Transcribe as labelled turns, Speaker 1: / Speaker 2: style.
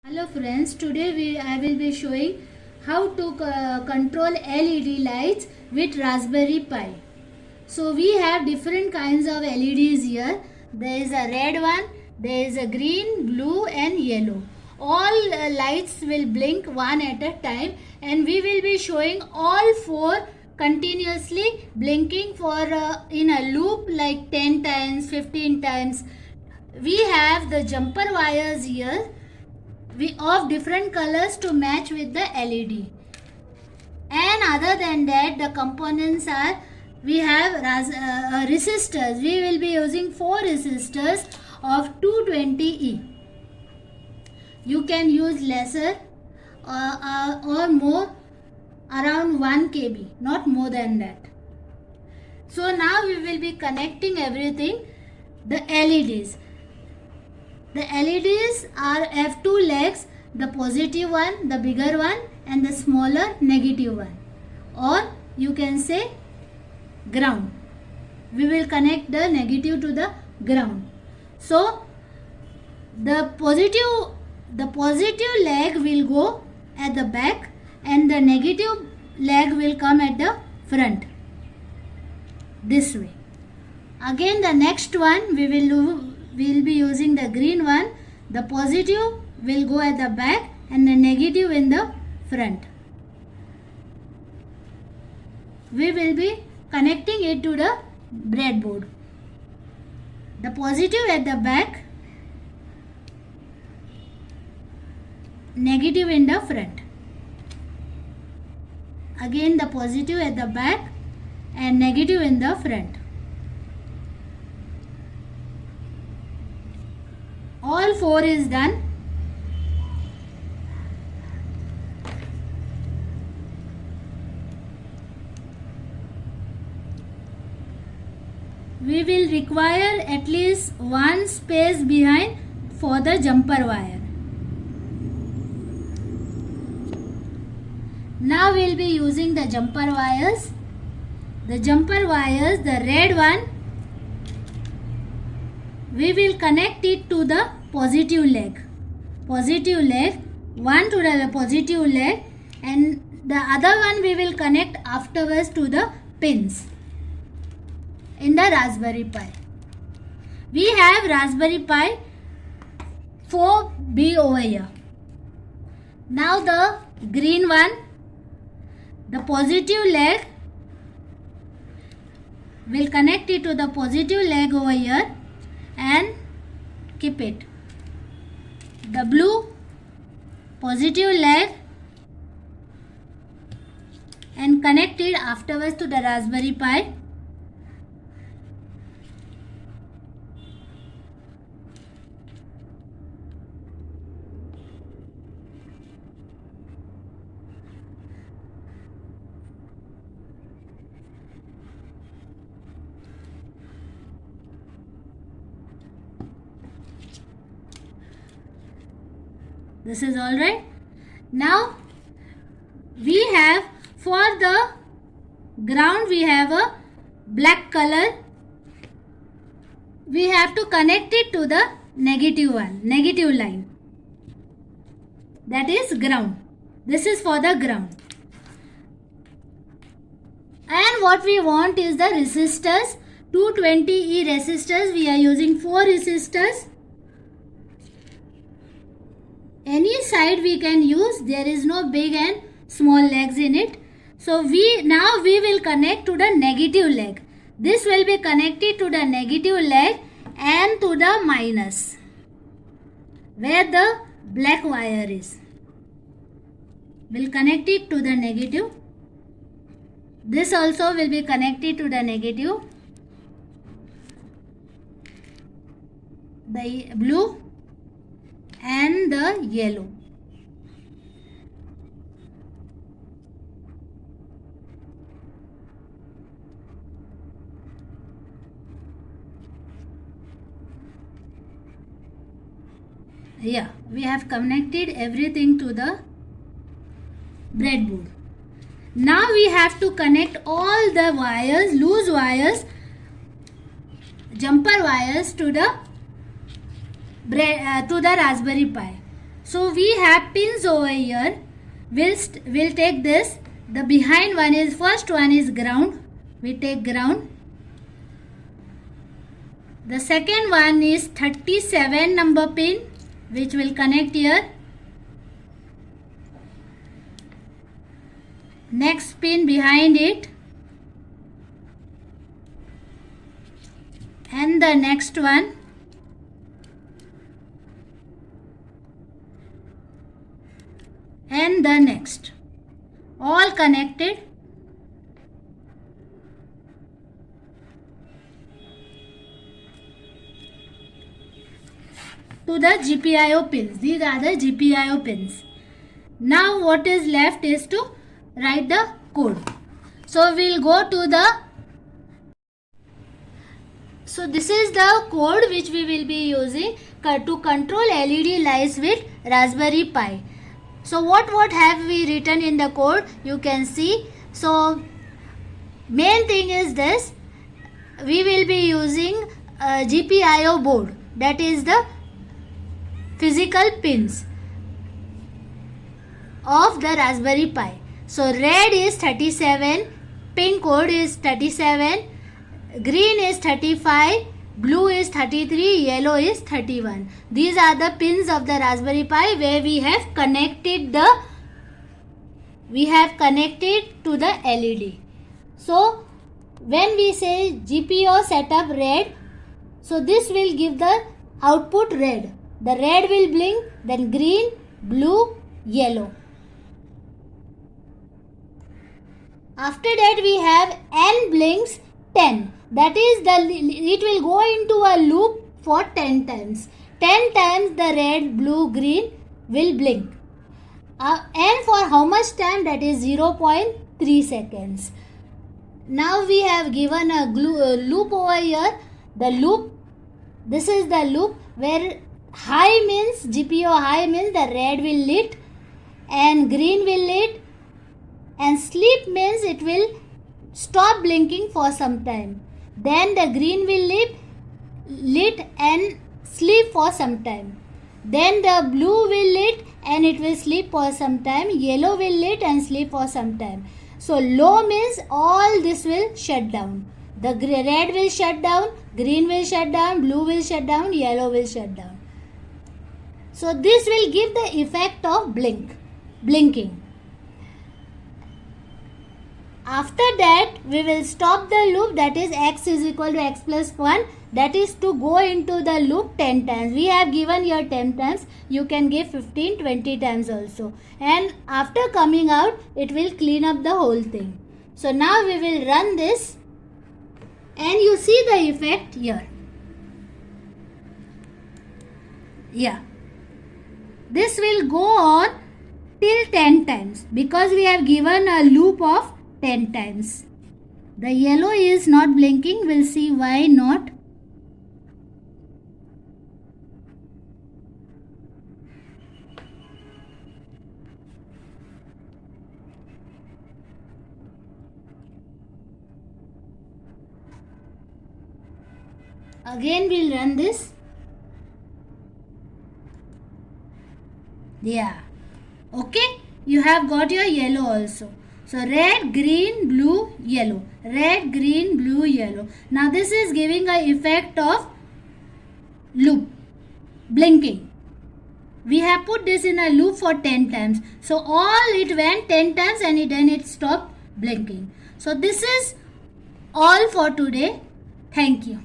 Speaker 1: Hello friends, today I will be showing how to control LED lights with Raspberry Pi. So we have different kinds of LEDs here. There is a red one, there is a green, blue and yellow. All lights will blink one at a time and we will be showing all four continuously blinking for in a loop like 10 times, 15 times. We have the jumper wires here of different colors to match with the LED. And other than that, the components are, we have resistors. We will be using 4 resistors of 220E. You can use lesser or more, around 1 kb, not more than that. So now we will be connecting everything, the LEDs. The LEDs have 2 legs, the positive one, the bigger one and the smaller negative one, or you can say ground. We will connect the negative to the ground. So the positive leg will go at the back and the negative leg will come at the front, this way. Again the next one we will be using the green one. The positive will go at the back and the negative in the front. We will be connecting it to the breadboard. The positive at the back, negative in the front. Again the positive at the back and negative in the front. All 4 is done. We will require at least 1 space behind for the jumper wire. Now we will be using the jumper wires. The jumper wires, the red one, we will connect it to the positive leg. Positive leg, one to the positive leg and the other one we will connect afterwards to the pins in the Raspberry Pi. We have Raspberry Pi 4B over here. Now the green one, the positive leg, will connect it to the positive leg over here and keep it. The blue positive leg and connect it afterwards to the Raspberry Pi. This is all right. Now we have, for the ground we have a black color. We have to connect it to the negative one, negative line. That is ground. This is for the ground. And what we want is the resistors, 220E resistors. We are using 4 resistors. Any side we can use, there is no big and small legs in it. So now we will connect to the negative leg. This will be connected to the negative leg and to the minus, where the black wire is. We'll connect it to the negative. This also will be connected to the negative. The blue and the yellow. Yeah, we have connected everything to the breadboard. Now we have to connect all the wires, loose wires, jumper wires to the Raspberry Pi. So we have pins over here. We'll take this. The behind one is, first one is ground. We take ground. The second one is 37 number pin, which will connect here. Next pin behind it. And the next one. And the next. All connected. To the GPIO pins. These are the GPIO pins. Now what is left is to write the code. So we'll go to the. So this is the code which we will be using to control LED lights with Raspberry Pi. So what have we written in the code? You can see. So main thing is this. We will be using a GPIO board. That is the physical pins of the Raspberry Pi. So red is 37, pin code is 37, green is 35, blue is 33, yellow is 31. These are the pins of the Raspberry Pi where we have connected to the LED. So when we say GPIO setup red, so this will give the output red. The red will blink, then green, blue, yellow. After that we have N blinks 10. That is, it will go into a loop for 10 times. 10 times the red, blue, green will blink. And for how much time? That is 0.3 seconds. Now we have given a loop over here. The loop, this is the loop where high means, GPIO high means the red will lit and green will lit, and sleep means it will stop blinking for some time. Then the green will lit and sleep for some time. Then the blue will lit and it will sleep for some time. Yellow will lit and sleep for some time. So low means all this will shut down. The red will shut down, green will shut down, blue will shut down, yellow will shut down. So this will give the effect of blinking. After that we will stop the loop, that is x is equal to x plus 1, that is to go into the loop 10 times. We have given here 10 times, you can give 15, 20 times also. And after coming out, it will clean up the whole thing. So now we will run this and you see the effect here. Yeah. This will go on till 10 times because we have given a loop of 10 times. The yellow is not blinking. We'll see why not. Again we'll run this. Yeah. Okay. You have got your yellow also. So red, green, blue, yellow. Red, green, blue, yellow. Now this is giving a effect of loop. Blinking. We have put this in a loop for 10 times. So all it went 10 times and then it stopped blinking. So this is all for today. Thank you.